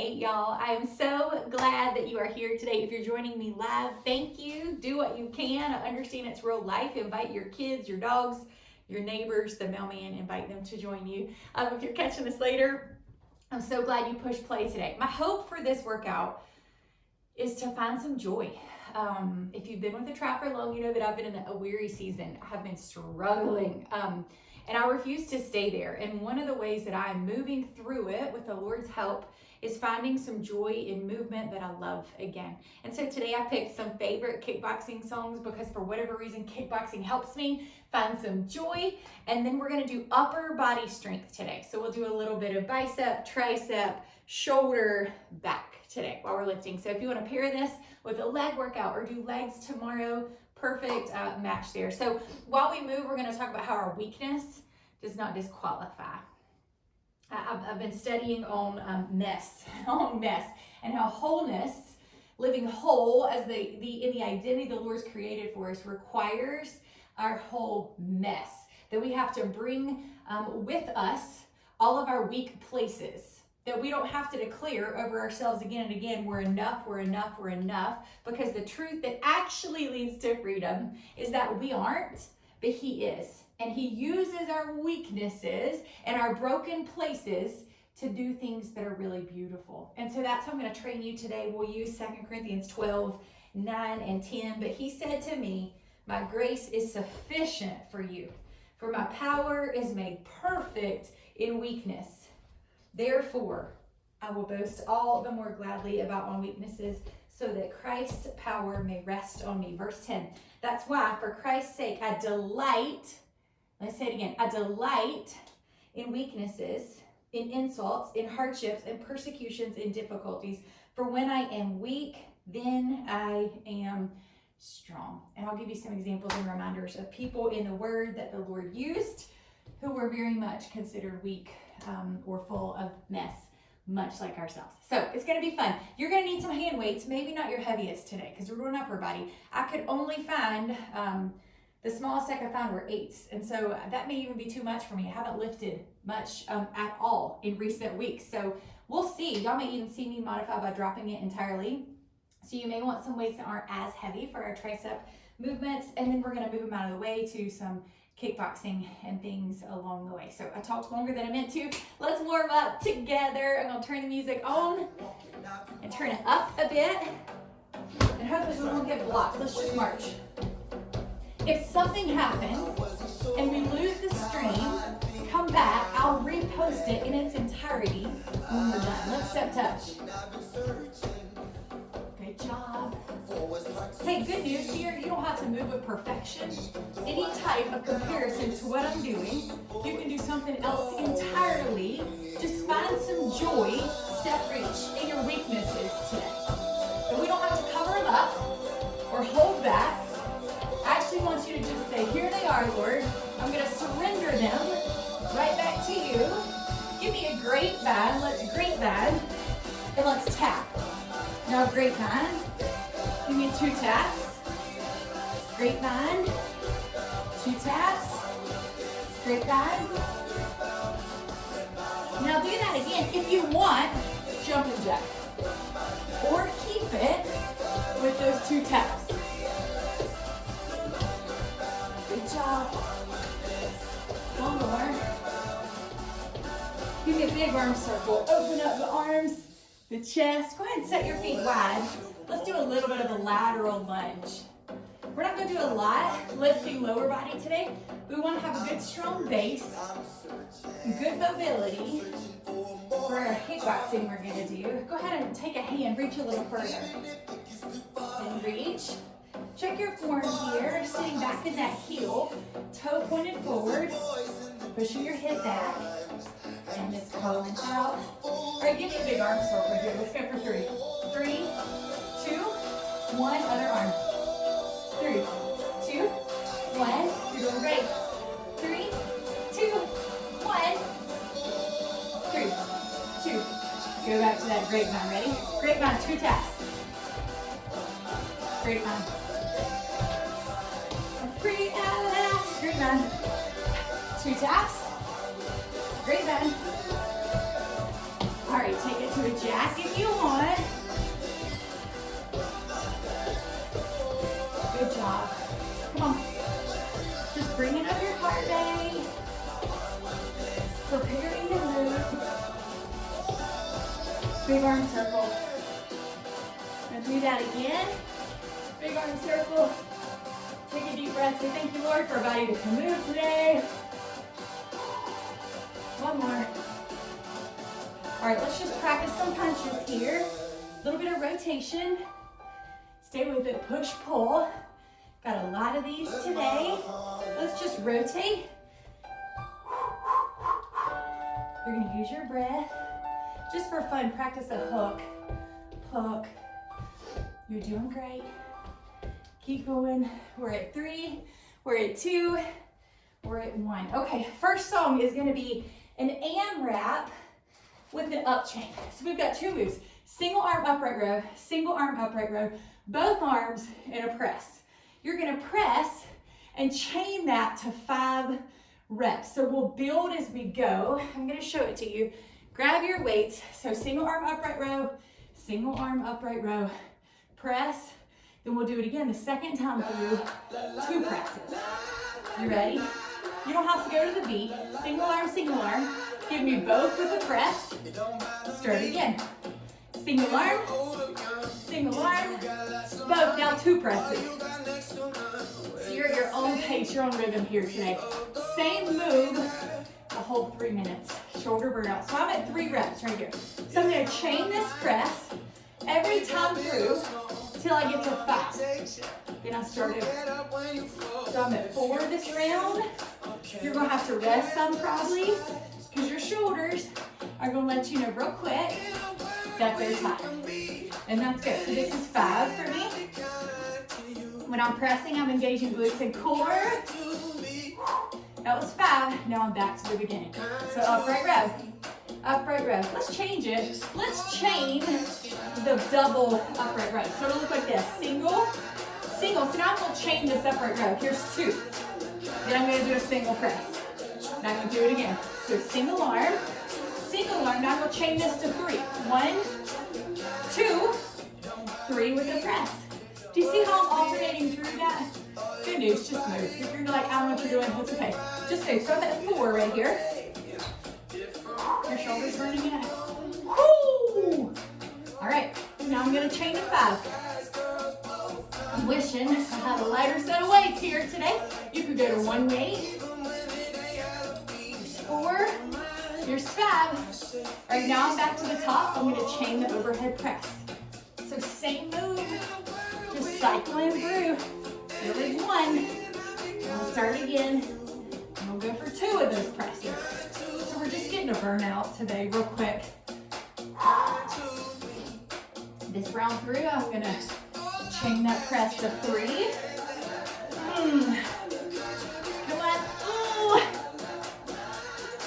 today, y'all. I am so glad that you are here today. If you're joining me live, thank you. Do what you can. I understand it's real life. Invite your kids, your dogs, your neighbors, the mailman, invite them to join you. If you're catching this later, I'm so glad you pushed play today. My hope for this workout is to find some joy. If you've been with the trap for long, you know that I've been in a weary season. I have been struggling. And I refuse to stay there. And one of the ways that I'm moving through it with the Lord's help is finding some joy in movement that I love again. And so today I picked some favorite kickboxing songs because for whatever reason, kickboxing helps me find some joy. And then we're gonna do upper body strength today. So we'll do a little bit of bicep, tricep, shoulder, back today while we're lifting. So if you wanna pair this with a leg workout or do legs tomorrow, perfect match there. So while we move, we're going to talk about how our weakness does not disqualify. I've been studying on mess, and how wholeness, living whole as in the identity the Lord's created for us, requires our whole mess. That we have to bring with us all of our weak places. That we don't have to declare over ourselves again and again, we're enough, we're enough, we're enough. Because the truth that actually leads to freedom is that we aren't, but He is. And He uses our weaknesses and our broken places to do things that are really beautiful. And so that's how I'm going to train you today. We'll use 2 Corinthians 12, 9 and 10. But He said to me, my grace is sufficient for you, for my power is made perfect in weakness. Therefore, I will boast all the more gladly about my weaknesses so that Christ's power may rest on me. Verse 10, that's why for Christ's sake I delight, let's say it again, I delight in weaknesses, in insults, in hardships, in persecutions, in difficulties. For when I am weak, then I am strong. And I'll give you some examples and reminders of people in the Word that the Lord used who were very much considered weak or full of mess, much like ourselves. So it's going to be fun. You're going to need some hand weights, maybe not your heaviest today because we're doing upper body. I could only find, the smallest I could find were 8s. And so that may even be too much for me. I haven't lifted much at all in recent weeks. So we'll see. Y'all may even see me modify by dropping it entirely. So you may want some weights that aren't as heavy for our tricep movements. And then we're going to move them out of the way to some kickboxing and things along the way. So I talked longer than I meant to. Let's warm up together. I'm gonna turn the music on and turn it up a bit. And hopefully we won't get blocked. Let's just march. If something happens and we lose the stream, come back. I'll repost it in its entirety when we're done. Let's step touch. Good job. Hey, good news here, you don't have to move with perfection. Any type of comparison to what I'm doing, you can do something else entirely. Just find some joy, step reach, in your weaknesses today. But we don't have to cover them up or hold back. I actually want you to just say, here they are, Lord. I'm going to surrender them right back to you. Give me a grapevine. Let's grapevine and let's tap. Now grapevine. Give me 2 taps. Grapevine. 2 taps. Grapevine. Now do that again. If you want, jump and jack. Or keep it with those 2 taps. Good job. One more. Give me a big arm circle. Open up the arms, the chest. Go ahead and set your feet wide. Let's do a little bit of a lateral lunge. We're not going to do a lot lifting lower body today. We want to have a good strong base, good mobility. For our kickboxing we're going to do. Go ahead and take a hand, reach a little further. And reach. Check your form here, sitting back in that heel, toe pointed forward, pushing your hip back, and just pulling out. All right, give me a big arm circle here. Let's go for 3. 3, 2, 1, other arm. 3, 2, 1. You're doing great. 3, 2, 1. 3, 2. Go back to that grapevine. Ready? Grapevine, 2 taps. Grapevine. Free at last. Grapevine. 2 taps. Grapevine. All right, take it to a jack if you Big arm circle. Gonna do that again. Big arm circle. Take a deep breath. Say thank you, Lord, for a body that can move today. One more. All right, let's just practice some punches here. A little bit of rotation. Stay with it, push, pull. Got a lot of these today. Let's just rotate. You're gonna use your breath. Just for fun, practice a hook, hook. You're doing great. Keep going. We're at 3, we're at 2, we're at 1. Okay, first song is gonna be an AMRAP with an up chain. So we've got 2 moves. Single arm upright row, single arm upright row, both arms in a press. You're gonna press and chain that to 5 reps. So we'll build as we go. I'm gonna show it to you. Grab your weights. So single arm upright row, press. Then we'll do it again the second time through 2 presses. You ready? You don't have to go to the beat. Single arm. Give me both with a press. Start again. Single arm, both. Now 2 presses. So you're at your own pace, your own rhythm here today. Same move the whole 3 minutes. Shoulder burnout. So I'm at 3 reps right here. So I'm gonna chain this press every time through till I get to 5. Then I start over. So I'm at 4 this round. You're gonna have to rest some probably, because your shoulders are gonna let you know real quick that they're tight. And that's good. So this is 5 for me. When I'm pressing, I'm engaging glutes and core. That was 5. Now I'm back to the beginning. So upright row. Let's change it. Let's chain the double upright row. So it'll look like this. Single. So now I'm going to chain this upright row. Here's 2. Then I'm going to do a single press. Now I'm going to do it again. So single arm. Now I'm going to chain this to 3. 1, 2, 3 with a press. Do you see how I'm alternating through that? Good news, just move. If you're like, I don't know what you're doing, it's okay. Just move. So I'm at 4 right here. Your shoulders burning it out. Woo! All right, now I'm gonna chain to 5. I'm wishing I had a lighter set of weights here today. You could go to 1 weight. Here's 4. Here's 5. All right, now I'm back to the top. I'm gonna chain the overhead press. So same move, just cycling through. There is 1. I'll start again. And we'll go for 2 of those presses. So we're just getting a burnout today real quick. This round through, I'm gonna chain that press to 3. Come on. Ooh.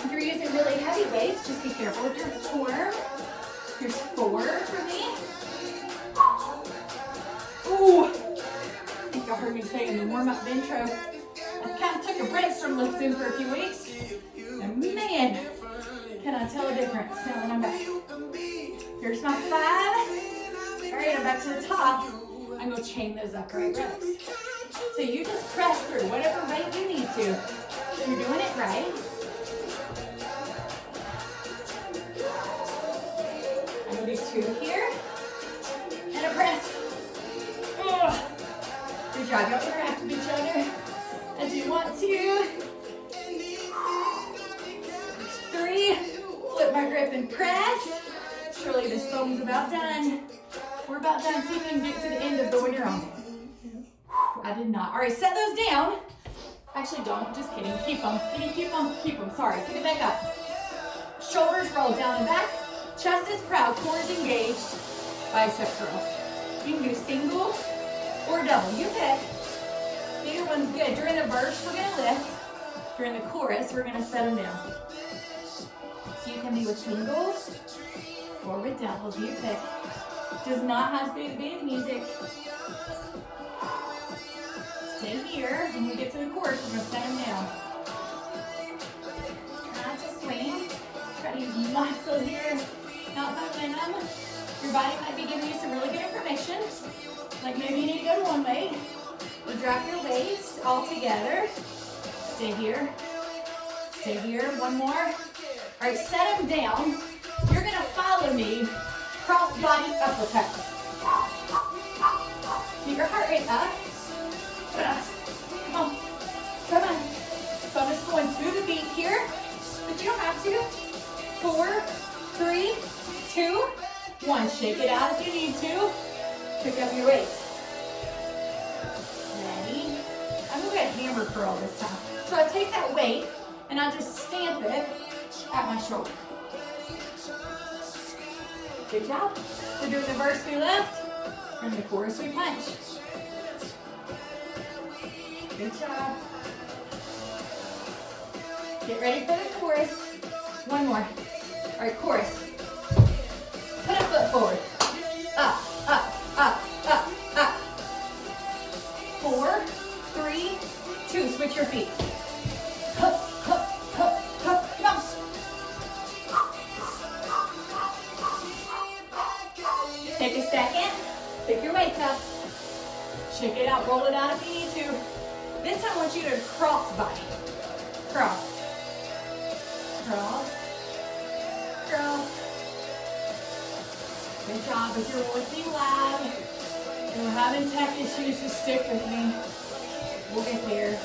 If you're using really heavy weights, just be careful with your form. Here's 4 for me. Ooh. I think y'all heard me say in the warm-up intro, I kind of took a break from lifting for a few weeks. And man, can I tell a difference now that I'm back. Here's my 5. All right, I'm back to the top. I'm going to chain those upright rows. So you just press through whatever weight you need to. You're doing it right. I'm going to do 2 here. And a press. Oh. Good job. Y'all interact with each other as you want to. 3. Flip my grip and press. Surely this song's about done. We're about done. See if we can get to the end of the one you're on. I did not. All right, set those down. Actually, don't. Just kidding. Keep them. Keep them. Sorry. Pick it back up. Shoulders roll down and back. Chest is proud. Core is engaged. Bicep curls. You can do single or double. You pick. Either one's good. During the verse, we're going to lift. During the chorus, we're going to set them down. So you can be with singles or with doubles. You pick. Does not have to be the beat of the music. Stay here. When we get to the chorus, we're going to set them down. Try to swing. Try to use muscle here, not momentum. Your body might be giving you some really good information. Like maybe you need to go to 1 weight. Or drop your weights all together. Stay here. Stay here. 1 more. All right, set them down. You're going to follow me cross-body uppercuts. Keep your heart rate up. Come on. Come on. So I'm just going to the beat here, but you don't have to. 4, 3, 2, 1. Shake it out if you need to. Pick up your weight. Ready? I'm going to hammer curl this time. So I take that weight and I just stamp it at my shoulder. Good job. We're doing the verse we lift and the chorus we punch. Good job. Get ready for the chorus. One more. All right, chorus. Put a foot forward. Up, up, up, up, up. 4, 3, 2. Switch your feet. Hup, hup, hup, hup. Come on. Take a second. Pick your weights up. Shake it out. Roll it out if you need to. This time I want you to cross body. Cross. Cross. Cross. Good job. If you're working loud and we're having tech issues, just stick with me. We'll get there.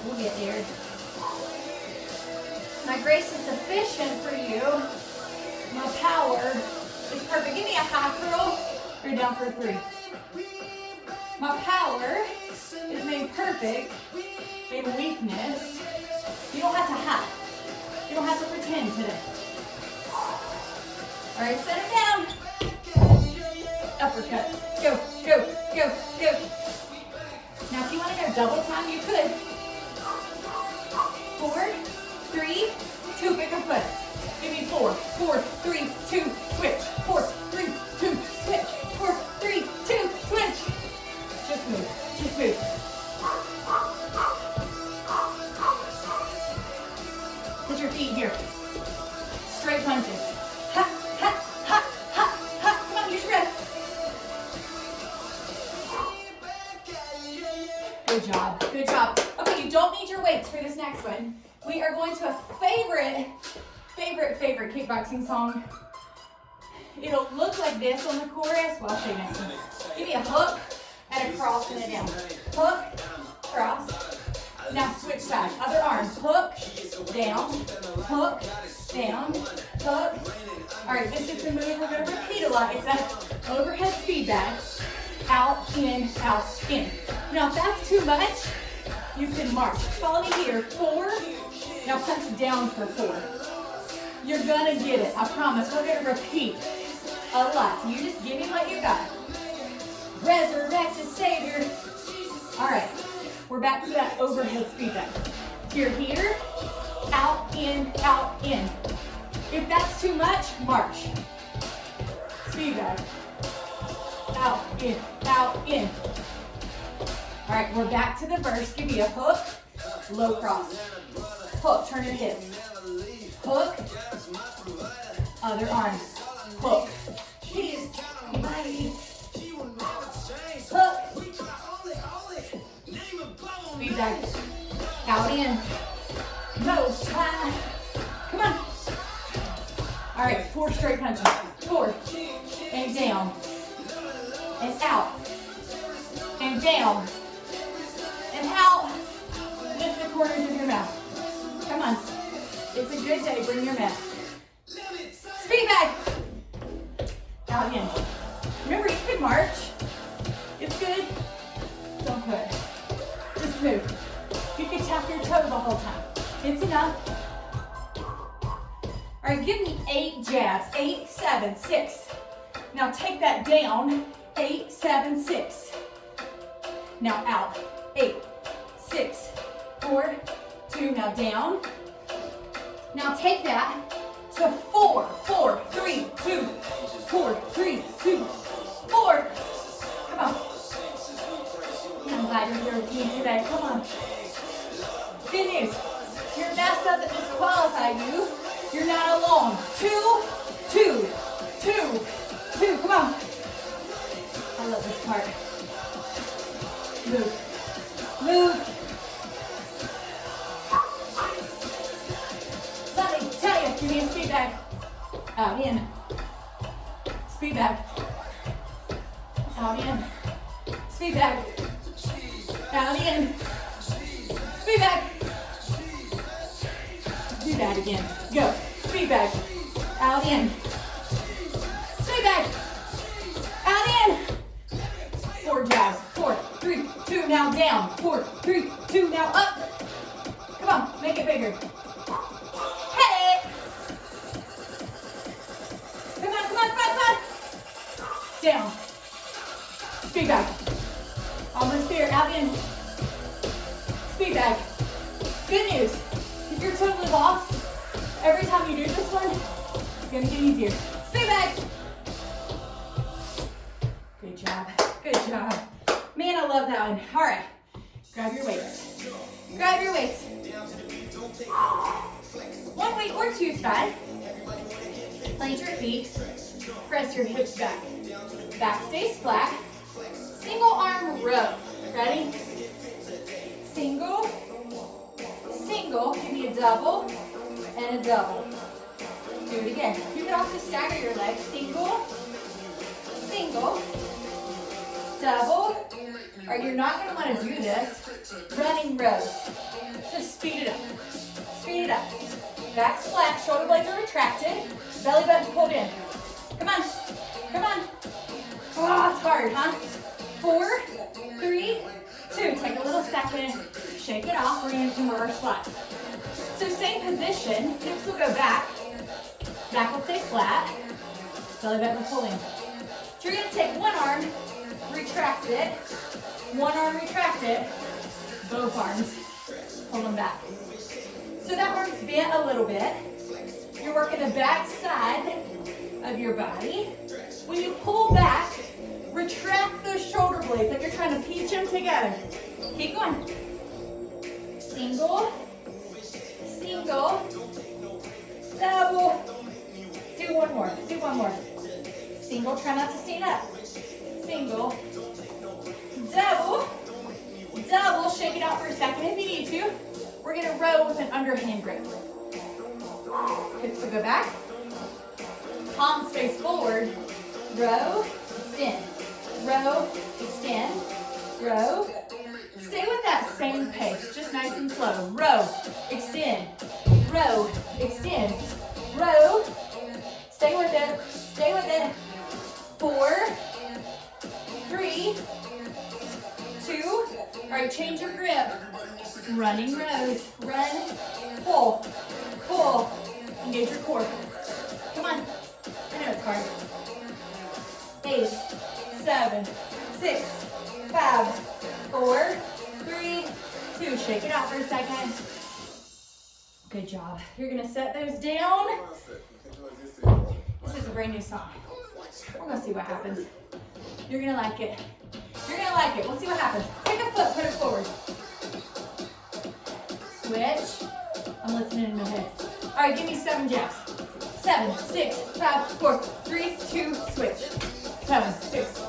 We'll get there. My grace is sufficient for you. My power is perfect. Give me a high curl. You're down for 3. My power is made perfect in weakness. You don't have to hide. You don't have to pretend today. All right, set it down. Uppercut. Go, go, go, go. Now, if you want to go double time, you could. 4, 3, 2, pick a foot. Give me 4, 4, 3, 2, switch. 4, 3, 2, switch. 4, 3, 2, switch. Just move, just move. Put your feet here. Straight punches. Ha, ha, ha, ha, ha. Come on, use your breath. Good job, good job. Okay, you don't need your weights for this next one. We are going to a favorite kickboxing song. It'll look like this on the chorus. Well, I'll show you next one. Give me a hook and a cross and a down. Hook, cross. Now switch sides. Other arm. Hook, down, hook, down, hook. All right, this is the move we're going to repeat a lot. It's that overhead feedback. Out, in, out, in. Now, if that's too much, you can march. Follow me here. 4. Now punch down for 4. You're going to get it. I promise. We're going to repeat a lot. So you just give me what you got. Resurrected Savior. All right. We're back to that overhead feedback. So you're here. Out, in, out, in. If that's too much, march. Feedback. Out, in, out, in. All right, we're back to the verse. Give me a hook, low cross. Hook, turn your hips. Hook, other arm. Hook. He is mighty. Hook. Feedback. Out, in. Most high. Come on. All right, 4 straight punches. 4. And down. And out. And down. And out. Lift the corners of your mouth. Come on. It's a good day. Bring your mat. Speed back. Out in. Remember, you can march. It's good. Don't quit. Just move. You can tap your toe the whole time. It's enough. All right, give me 8 jabs. 8, 7, 6. Now take that down. 8, 7, 6. Now out. 8, 6, 4, 2. Now down. Now take that to 4, 4, 3, 2, 4, 3, 2, 4. Come on. I'm glad you're here with me today. Come on. Good news. Your mess doesn't disqualify you. You're not alone. 2, 2, 2, 2. Come on. I love this part. Move. Move. Something, tell you. Give me a speed back. Out, in. Speed back. Out in. Speed back. Out in. Speed back. Do that again. Go. Speed back. Out in. Speed back. Out in. 4 jabs. 4, 3, 2, now down. 4, 3, 2, now up. Come on, make it bigger. Hey! Come on, come on, come on, come on. Down. Speed back. Almost there. Out in. Speed back. Good news. If you're totally lost, every time you do this one, it's going to get easier. Speed back. Good job. Good job. Man, I love that one. All right. Grab your weights. Grab your weights. 1 weight or 2's fine. Plant your feet. Press your hips back. Back stays flat. Single arm row. Ready? Single. Single. Give me a double and a double. Do it again. You can also stagger your legs. Single. Single. Double. Or you're not going to want to do this. Running rows. So speed it up. Speed it up. Back's flat. Shoulder blades are retracted. Belly button's pulled in. Come on. Come on. Oh, it's hard, huh? 4, 3, 2. Take a little second. Shake it off. We're going to do some reverse squats. So same position. Hips will go back. Back will stay flat. Belly button will pull in. So you're going to take one arm, retract it. One arm, retract it. Both arms, pull them back. So that arm's bent a little bit. You're working the back side of your body. When you pull back, retract those shoulder blades like you're trying to pinch them together. Keep going. Single, single, double. Do one more, do one more. Single, try not to stand up. Single, double, double. Shake it out for a second if you need to. We're gonna row with an underhand grip. Hips will go back. Palms face forward. Row, extend. Row, extend. Row. Stay with that same pace, just nice and slow. Row, extend. Row, extend. Row. Stay with it. Stay with it. 4, 3, 2. All right, change your grip. Running rows. Run, pull, pull. Engage your core. Come on. I know it's hard. 8, 7, 6, 5, 4, 3, 2. Shake it out for a second. Good job. You're gonna set those down. This is a brand new song. We're gonna see what happens. You're gonna like it. You're gonna like it. We'll see what happens. Pick a foot, put it forward. Switch. I'm listening in my head. All right, give me 7 jabs. 7, 6, 5, 4, 3, 2, switch. 7, 6.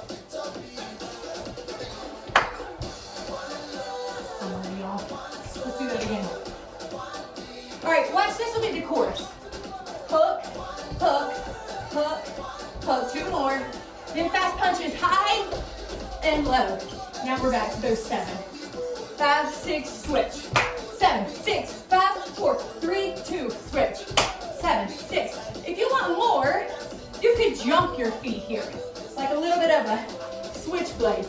I'm already off. Let's do that again. All right, watch. This will be the chorus. Hook, hook, hook, hook. 2 more. Then fast punches high and low. Now we're back to those 7. 5, 6, switch. 7, 6, 5, 4, 3, 2, switch. 7, 6. If you want more, you could jump your feet here. Like a little bit of a switchblade.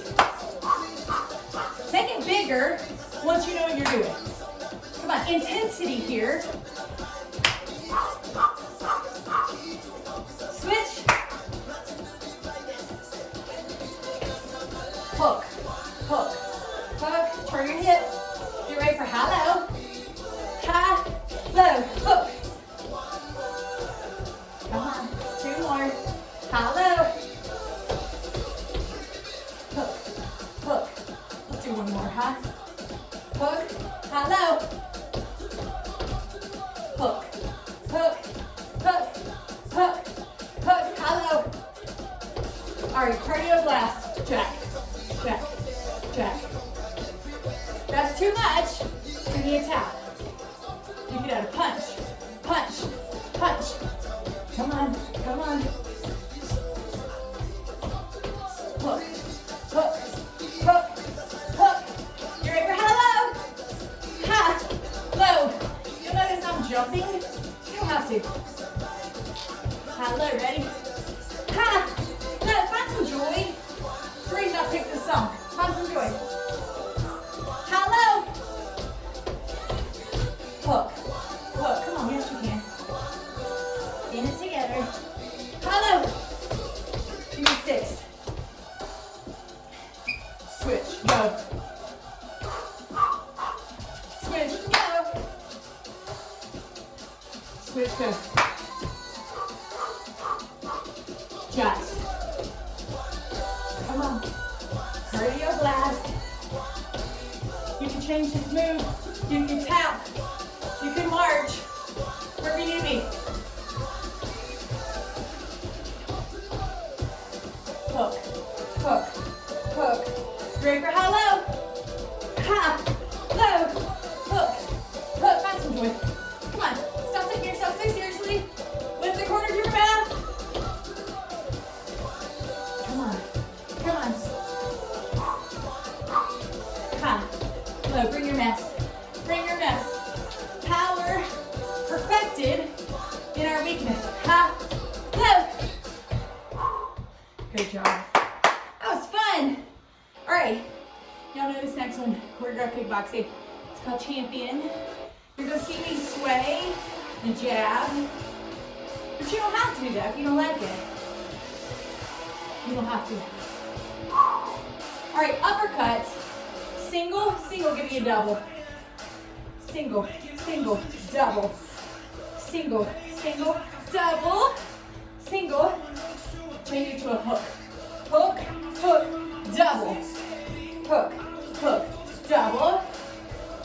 Make it bigger once you know what you're doing. Come on, intensity here. Switch. Hook, hook, hook. Turn your hip. Get ready for high, low. High, low, hook. Come on, 2 more. High, low. Hook, hook. Let's do 1 more, huh? Hook, high, low. Hook, hook, hook, hook, hook, high, low. All right, cardio blast. Jack, jack, jack. That's too much for the attack. You can add a punch, punch, punch. Come on, come on. High, low, ready? Ha! Low, find some joy. That's the reason I picked this song. Find some joy. High, low. Hook. Hook. Come on, yes you can. In it together. High, low. Give me 6. Switch, go. Switch, go. Switch, go. Jacks. Come on. Cardio blast. You can change this move. You can tap. You can march. Wherever you need to be. Hook. Hook. Hook. Ready for high, low? High, low, hook, hook. Find some joy. Come on. Stop taking yourself so seriously. Lift the corners of your mouth. Come on. Come on. High, low. Bring your mess. Bring your mess. Power perfected in our weakness. High, low. Good job. That was fun. All right, y'all know this next one, choreographed kickboxing. It's called Champion. You're gonna see me sway and jab, but you don't have to do that if you don't like it. You don't have to. All right, uppercuts. Single, single, give me a double. Single, single, double. Single, single, double. Single, change it to a hook. Hook, hook, double. Hook, hook, double.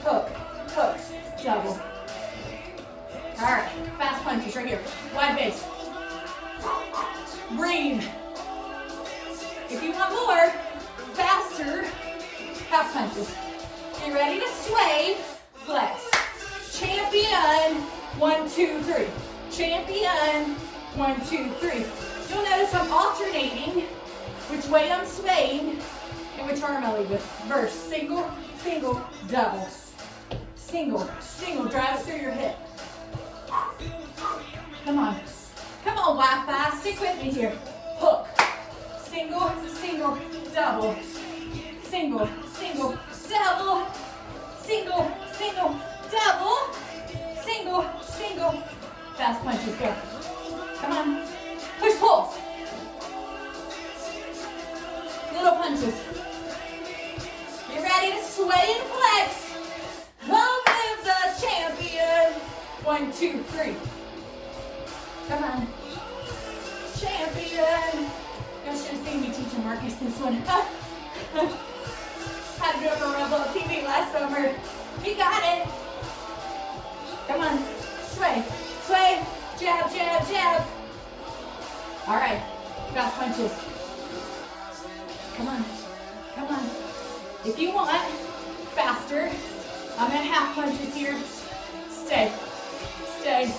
Hook, hook, double. All right, fast punches right here. Wide base. Breathe. If you want more, faster, half punches. Get ready to sway, flex. Champion, 1, 2, 3. Champion, 1, 2, 3. You'll notice I'm alternating which way I'm swaying and which arm I lead with. Verse, single, single, double. Single, single, drive it through your hip. Come on. Come on, Wi-Fi, stick with me here. Hook, single, single, double. Single, single, double. Single, single, double. Single, single. Fast punches, go. Come on. Push, pull. Little punches. Get ready to sway and flex. Long live the champion. 1, 2, 3. Come on. Champion. Y'all should have seen me teaching Marcus this one. Had to do it for Rebel TV last summer. You got it. Come on. Sway. Sway. Jab, jab, jab. All right. Fast punches. Come on. Come on. If you want faster, I'm at half punches here. Stay. Stay.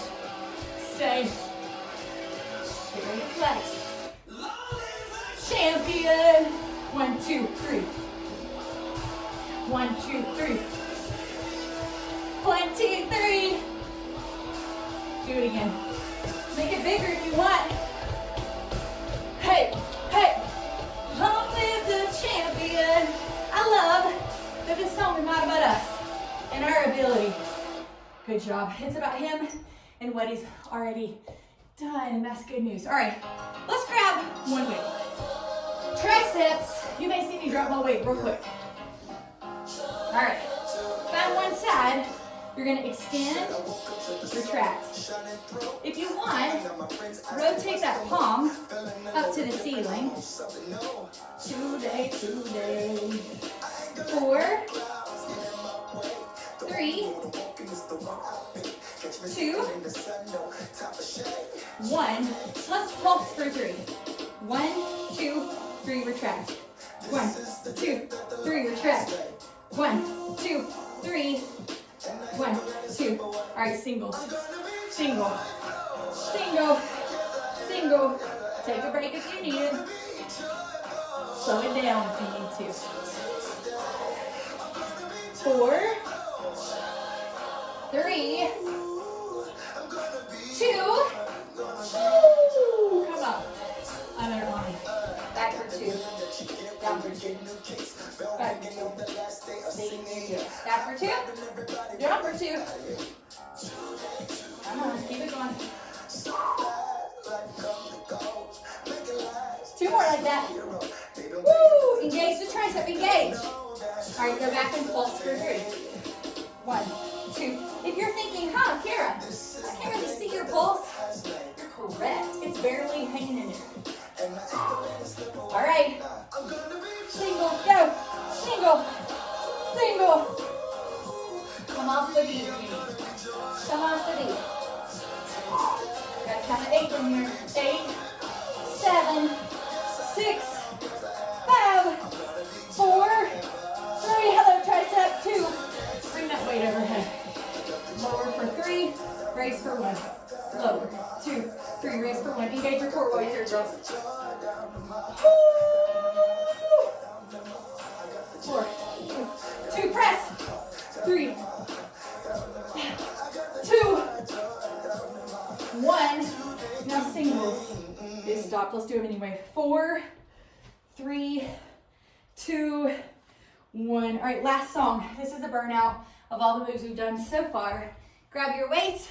Stay. Get ready to flex. Champion. 1, 2, 3. 1, 2, 3. 1, 2, 3. Do it again. Make it bigger if you want. Hey, hey. Long live the champion. I love that this song is not about us and our ability. Good job. It's about him and what he's already done, and that's good news. All right, let's grab one weight. Triceps. You may see me drop my weight real quick. All right, find one side. You're gonna extend, retract. If you want, rotate that palm up to the ceiling. Today. 4, 3, 2, 1. Let's pulse for 3. 1, 2, 3, retract. 1, 2, 3, retract. 1, 2, 3. 1, 2. All right, singles. Single. Single. Single. Take a break if you need it. Slow it down if you need to. 4, 3, 2. Stay there. Back for 2. Down for 2. Come on, keep it going. 2 more like that. Woo! Engage the tricep, engage. All right, go back and pulse for 3. 1, 2. If you're thinking, Kara, I can't really see your pulse, you're correct. It's barely hanging in there. All right. Single, go. Single, single. Come off the beat. Come off the beat. Gotta count to 8 from here. 8, 7, 6, 5, 4, 3. Hello, tricep. 2. Bring that weight overhead. Lower for 3. Raise for 1. Lower. 2, 3. Raise for 1. Engage your core while you're here, girls. 4, 2. Press. 3, 2, 1. Now singles. Just stop. Let's do them anyway. 4, 3, 2, 1. All right, last song. This is the burnout of all the moves we've done so far. Grab your weights.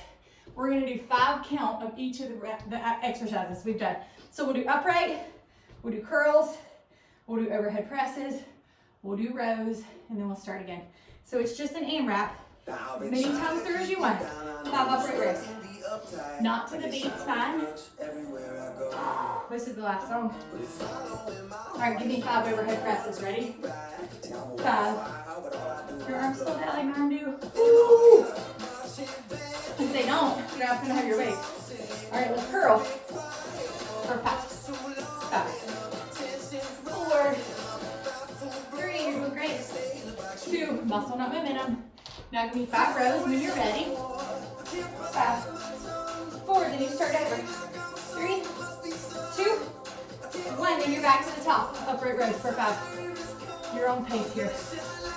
We're going to do 5 count of each of the exercises we've done. So we'll do upright, we'll do curls, we'll do overhead presses, we'll do rows, and then we'll start again. So it's just an AMRAP, as many times through as you want. 5 upright rows. Not to the beat, it's fine. This is the last song. All right, give me 5 overhead presses. Ready? 5. Your arms still down like mine do. Ooh. If they don't, you're not gonna have your weights. All right, let's curl for 5. 5, 4, 3. You're doing great. 2. Muscle, not momentum. Now give me 5 rows when you're ready. 5, 4. Then you start over. 3, 2, 1. Then you're back to the top. Upright rows for 5. Your own pace here.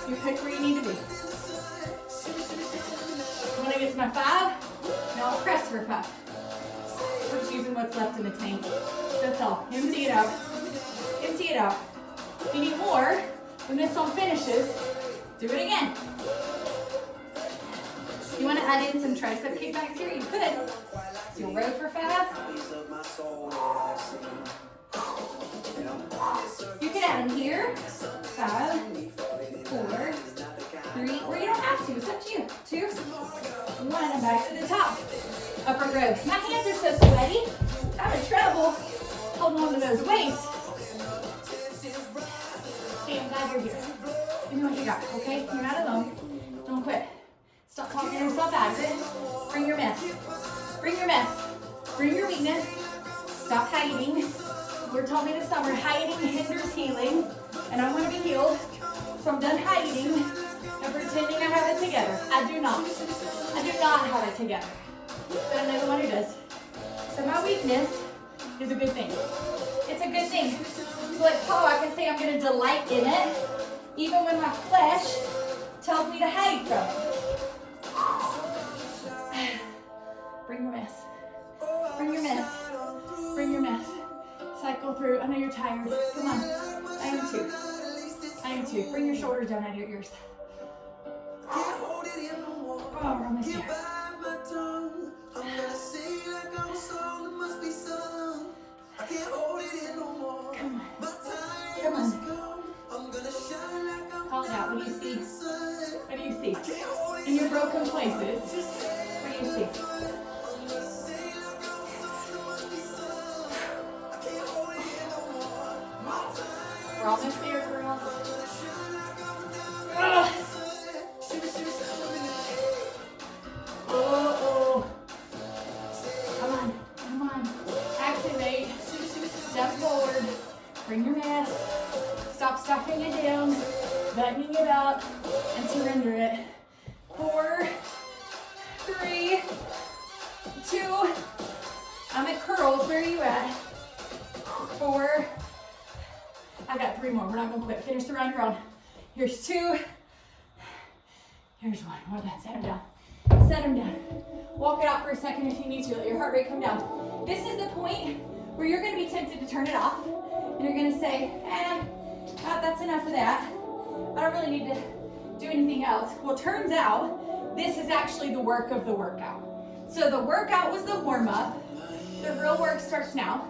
You pick where you need to be. When I get to my 5, now I'll press for 5. We're just using what's left in the tank. That's all. Empty it out. Empty it out. If you need more, when this song finishes, do it again. If you want to add in some tricep kickbacks here, you could. So you'll row for 5. You could add them here. 5, 4, 3, or you don't have to. It's up to you. 2, 1, and back to the top. Upper row. My hands are so sweaty. I'm having trouble holding on to those weights. Hey, I'm glad you're here. Give me what you got, okay? You're not alone. Don't quit. Stop talking yourself out of it. Bring your mess. Bring your mess. Bring your weakness. Stop hiding. Lord told me this summer, hiding hinders healing, and I want to be healed. So I'm done hiding and pretending I have it together. I do not. I do not have it together. But I know the one who does. So my weakness is a good thing. It's a good thing. So like Paul, I can say I'm going to delight in it, even when my flesh tells me to hide from it. Bring your mess. Bring your mess. Bring your mess. Cycle through. I know you're tired. Come on. I am too. I am too. Bring your shoulders down out of your ears. Oh, we're almost here. Come on. Come on. Call it out. What do you see? What do you see? In your broken places, what do you see? We're almost there, girls. Oh. Come on. Come on. Activate. Step forward. Bring your mess. Stop stuffing it down. Buttoning it up. And surrender it. 4, 3, 2. I'm at curls. Where are you at? 4. I got 3 more. We're not going to quit. Finish the round you're on. Here's 2. Here's 1. Well done. Set them down. Set them down. Walk it out for a second if you need to. Let your heart rate come down. This is the point where you're going to be tempted to turn it off. And you're going to say, That's enough of that. I don't really need to do anything else. Well, turns out this is actually the work of the workout. So the workout was the warm-up. The real work starts now.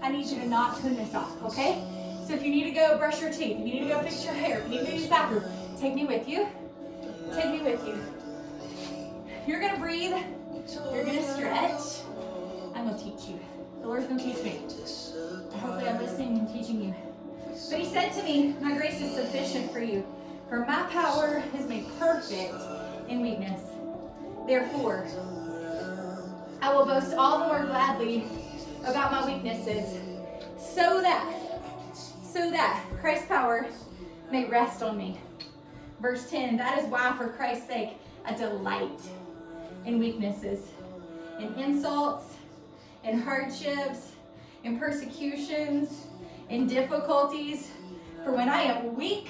I need you to not turn this off, okay? So if you need to go brush your teeth, if you need to go fix your hair, if you need to go use the bathroom, take me with you. Take me with you. You're gonna breathe. You're gonna stretch. I'm gonna teach you. The Lord's gonna teach me. Hopefully I'm listening and teaching you. But he said to me, my grace is sufficient for you, for my power is made perfect in weakness. Therefore, I will boast all the more gladly about my weaknesses, so that Christ's power may rest on me. Verse 10, that is why for Christ's sake I delight in weaknesses, in insults, in hardships, in persecutions, in difficulties. For when I am weak,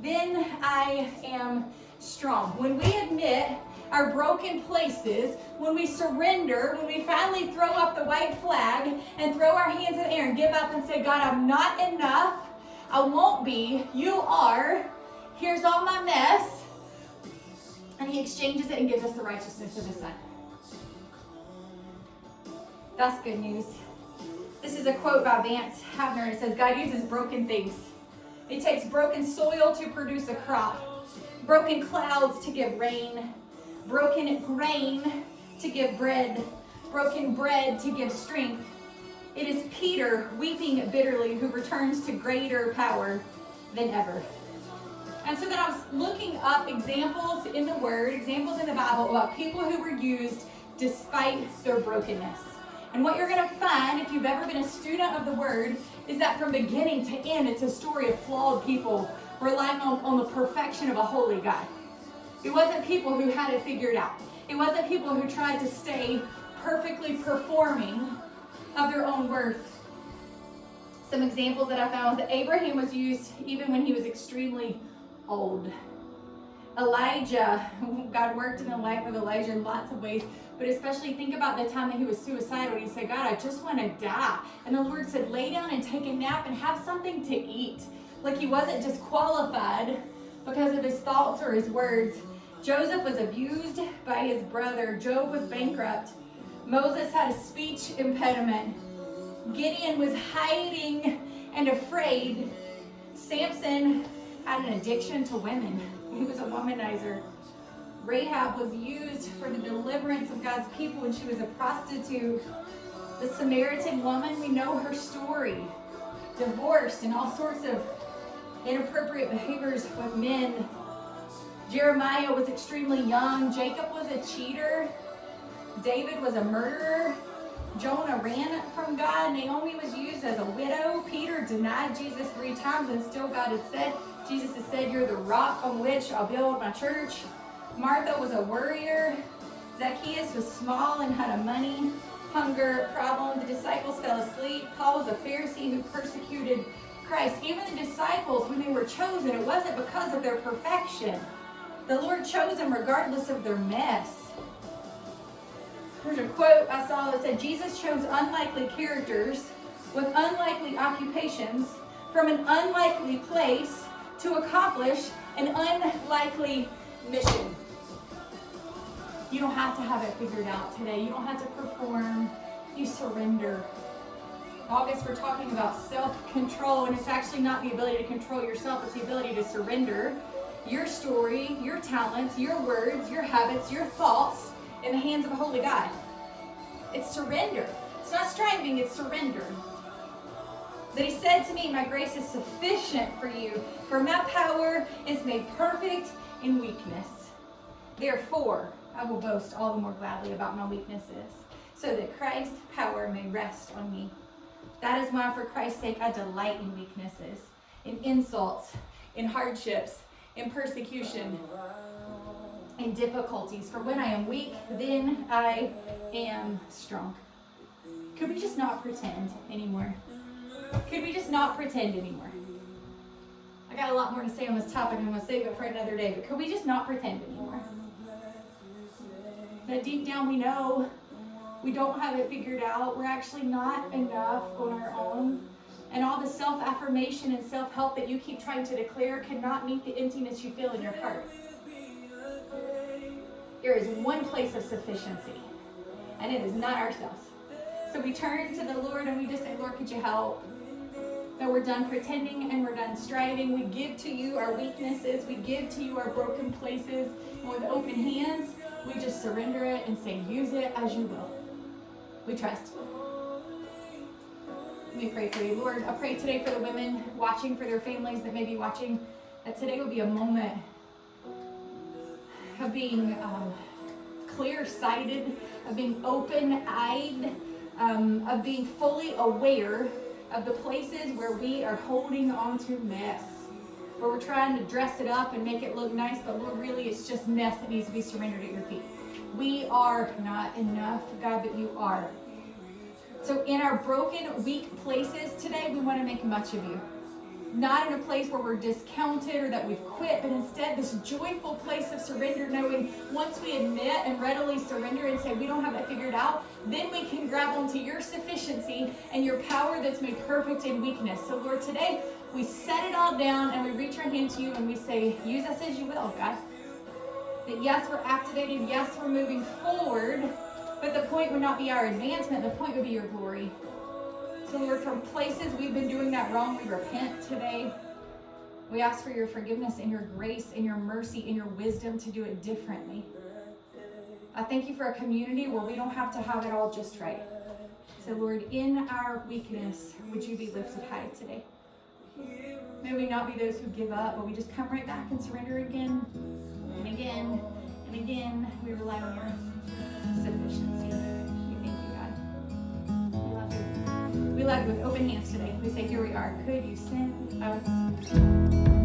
then I am strong. When we admit our broken places, when we surrender, when we finally throw up the white flag and throw our hands in the air and give up and say, God, I'm not enough. I won't be. You are. Here's all my mess. And he exchanges it and gives us the righteousness of his son. That's good news. This is a quote by Vance Havner. It says, God uses broken things. It takes broken soil to produce a crop, broken clouds to give rain, broken grain to give bread, broken bread to give strength. It is Peter, weeping bitterly, who returns to greater power than ever. And so then I was looking up examples in the Word, examples in the Bible about people who were used despite their brokenness. And what you're going to find, if you've ever been a student of the Word, is that from beginning to end, it's a story of flawed people relying on the perfection of a holy God. It wasn't people who had it figured out. It wasn't people who tried to stay perfectly performing of their own worth. Some examples that I found was that Abraham was used even when he was extremely old. Elijah, God worked in the life of Elijah in lots of ways, but especially think about the time that he was suicidal and he said, God, I just want to die. And the Lord said, lay down and take a nap and have something to eat. Like he wasn't disqualified because of his thoughts or his words. Joseph was abused by his brother. Job was bankrupt. Moses had a speech impediment. Gideon was hiding and afraid. Samson had an addiction to women. He was a womanizer. Rahab was used for the deliverance of God's people when she was a prostitute. The Samaritan woman, we know her story. Divorced and all sorts of inappropriate behaviors with men. Jeremiah was extremely young. Jacob was a cheater. David was a murderer. Jonah ran from God. Naomi was used as a widow. Peter denied Jesus 3 times and still God had said, Jesus has said, you're the rock on which I'll build my church. Martha was a worrier. Zacchaeus was small and had a money hunger problem. The disciples fell asleep. Paul was a Pharisee who persecuted Christ. Even the disciples, when they were chosen, it wasn't because of their perfection. The Lord chose them regardless of their mess. There's a quote I saw that said, Jesus chose unlikely characters with unlikely occupations from an unlikely place to accomplish an unlikely mission. You don't have to have it figured out today. You don't have to perform. You surrender. August, we're talking about self-control, and it's actually not the ability to control yourself. It's the ability to surrender your story, your talents, your words, your habits, your thoughts in the hands of a holy God. It's surrender. It's not striving, it's surrender. But he said to me, my grace is sufficient for you, for my power is made perfect in weakness. Therefore, I will boast all the more gladly about my weaknesses, so that Christ's power may rest on me. That is why, for Christ's sake, I delight in weaknesses, in insults, in hardships, in persecution, in difficulties. For when I am weak, then I am strong. Could we just not pretend anymore? Could we just not pretend anymore? I got a lot more to say on this topic. I'm going to save it for another day. But could we just not pretend anymore? That deep down we know we don't have it figured out. We're actually not enough on our own. And all the self-affirmation and self-help that you keep trying to declare cannot meet the emptiness you feel in your heart. There is one place of sufficiency, and it is not ourselves. So we turn to the Lord and we just say, Lord, could you help? That we're done pretending and we're done striving. We give to you our weaknesses. We give to you our broken places. And with open hands, we just surrender it and say, use it as you will. We trust. Let me pray for you. Lord, I pray today for the women watching, for their families that may be watching, that today will be a moment of being clear-sighted, of being open-eyed, of being fully aware of the places where we are holding on to mess, where we're trying to dress it up and make it look nice, but Lord, really it's just mess that needs to be surrendered at your feet. We are not enough, God, but you are. So in our broken, weak places today, we want to make much of you. Not in a place where we're discounted or that we've quit, but instead this joyful place of surrender, knowing once we admit and readily surrender and say we don't have it figured out, then we can grab onto your sufficiency and your power that's made perfect in weakness. So Lord, today we set it all down and we reach our hand to you and we say, use us as you will, God. That yes, we're activated, yes, we're moving forward, but the point would not be our advancement, the point would be your glory. So Lord, from places we've been doing that wrong, we repent today. We ask for your forgiveness and your grace and your mercy and your wisdom to do it differently. I thank you for a community where we don't have to have it all just right. So Lord, in our weakness, would you be lifted high today? May we not be those who give up, but we just come right back and surrender again and again and again. We rely on your sufficiency. We thank you, God. We love you. We love you with open hands today. We say, here we are. Could you send us?